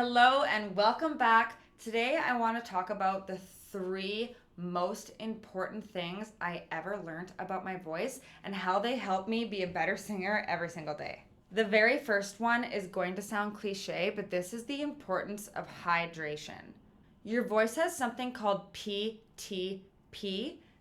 Hello and welcome back. Today I want to talk about the 3 most important things I ever learned about my voice and how they help me be a better singer every single day. The very first one is going to sound cliche, but this is the importance of hydration. Your voice has something called PTP.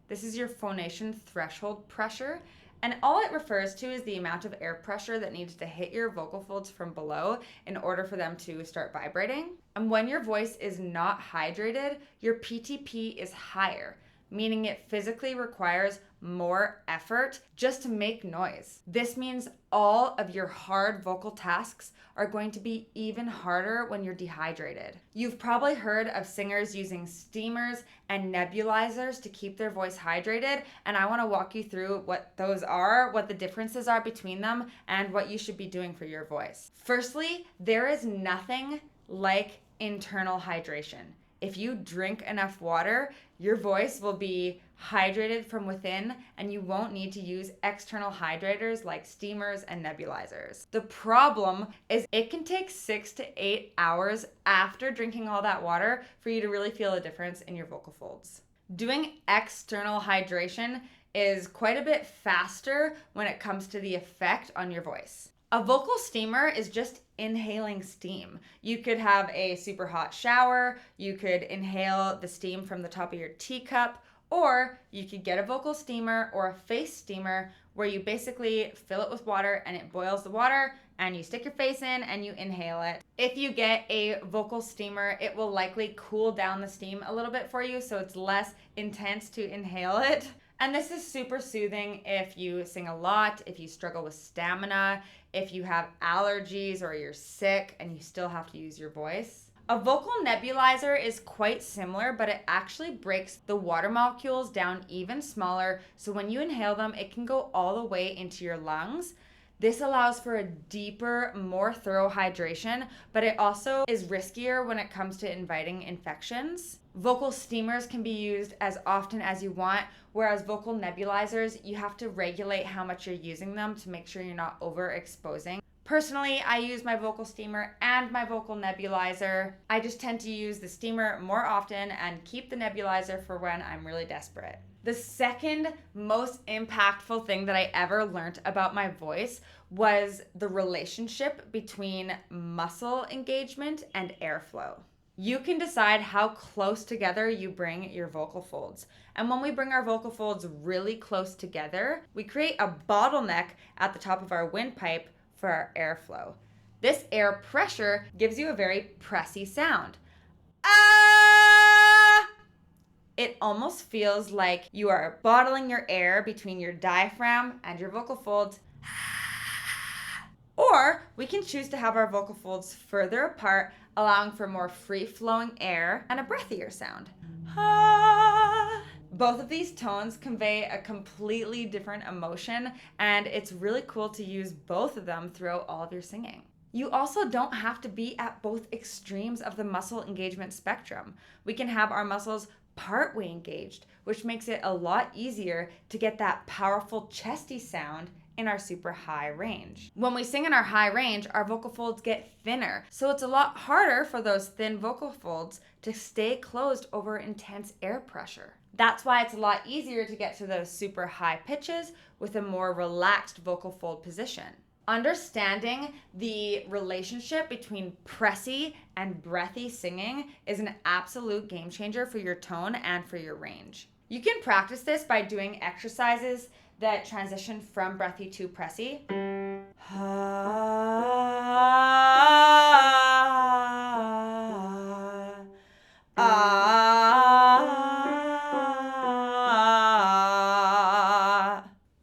This is your phonation threshold pressure. And all it refers to is the amount of air pressure that needs to hit your vocal folds from below in order for them to start vibrating. And when your voice is not hydrated, your PTP is higher, meaning it physically requires more effort just to make noise. This means all of your hard vocal tasks are going to be even harder when you're dehydrated. You've probably heard of singers using steamers and nebulizers to keep their voice hydrated, and I want to walk you through what those are, what the differences are between them, and what you should be doing for your voice. Firstly, there is nothing like internal hydration. If you drink enough water, your voice will be hydrated from within and you won't need to use external hydrators like steamers and nebulizers. The problem is it can take 6 to 8 hours after drinking all that water for you to really feel a difference in your vocal folds. Doing external hydration is quite a bit faster when it comes to the effect on your voice. A vocal steamer is just inhaling steam. You could have a super hot shower, you could inhale the steam from the top of your teacup, or you could get a vocal steamer or a face steamer where you basically fill it with water and it boils the water and you stick your face in and you inhale it. If you get a vocal steamer, it will likely cool down the steam a little bit for you so it's less intense to inhale it. And this is super soothing if you sing a lot, if you struggle with stamina, if you have allergies or you're sick and you still have to use your voice. A vocal nebulizer is quite similar, but it actually breaks the water molecules down even smaller, so when you inhale them, it can go all the way into your lungs. This allows for a deeper, more thorough hydration, but it also is riskier when it comes to inviting infections. Vocal steamers can be used as often as you want, whereas vocal nebulizers, you have to regulate how much you're using them to make sure you're not overexposing. Personally, I use my vocal steamer and my vocal nebulizer. I just tend to use the steamer more often and keep the nebulizer for when I'm really desperate. The second most impactful thing that I ever learned about my voice was the relationship between muscle engagement and airflow. You can decide how close together you bring your vocal folds. And when we bring our vocal folds really close together, we create a bottleneck at the top of our windpipe for our airflow. This air pressure gives you a very pressy sound. Ah! It almost feels like you are bottling your air between your diaphragm and your vocal folds. Or we can choose to have our vocal folds further apart, allowing for more free-flowing air and a breathier sound. Both of these tones convey a completely different emotion, and it's really cool to use both of them throughout all of your singing. You also don't have to be at both extremes of the muscle engagement spectrum. We can have our muscles partway engaged, which makes it a lot easier to get that powerful chesty sound in our super high range. When we sing in our high range, our vocal folds get thinner, so it's a lot harder for those thin vocal folds to stay closed over intense air pressure. That's why it's a lot easier to get to those super high pitches with a more relaxed vocal fold position. Understanding the relationship between pressy and breathy singing is an absolute game changer for your tone and for your range. You can practice this by doing exercises that transition from breathy to pressy.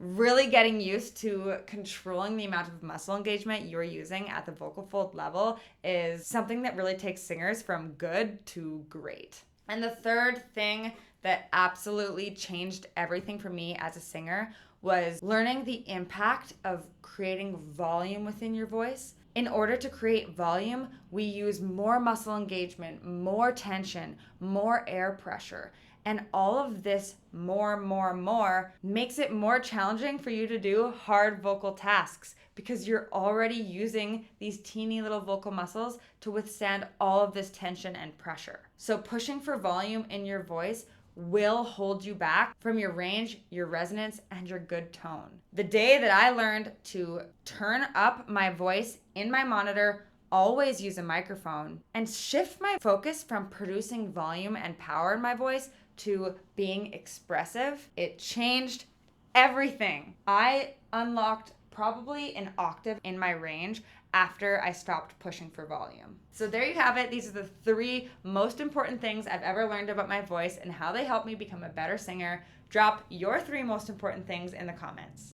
Really getting used to controlling the amount of muscle engagement you're using at the vocal fold level is something that really takes singers from good to great. And the third thing that absolutely changed everything for me as a singer was learning the impact of creating volume within your voice. In order to create volume, we use more muscle engagement, more tension, more air pressure. And all of this more makes it more challenging for you to do hard vocal tasks because you're already using these teeny little vocal muscles to withstand all of this tension and pressure. So pushing for volume in your voice will hold you back from your range, your resonance, and your good tone. The day that I learned to turn up my voice in my monitor, always use a microphone, and shift my focus from producing volume and power in my voice to being expressive, it changed everything. I unlocked probably an octave in my range after I stopped pushing for volume. So there you have it. These are the 3 most important things I've ever learned about my voice and how they help me become a better singer. Drop your 3 most important things in the comments.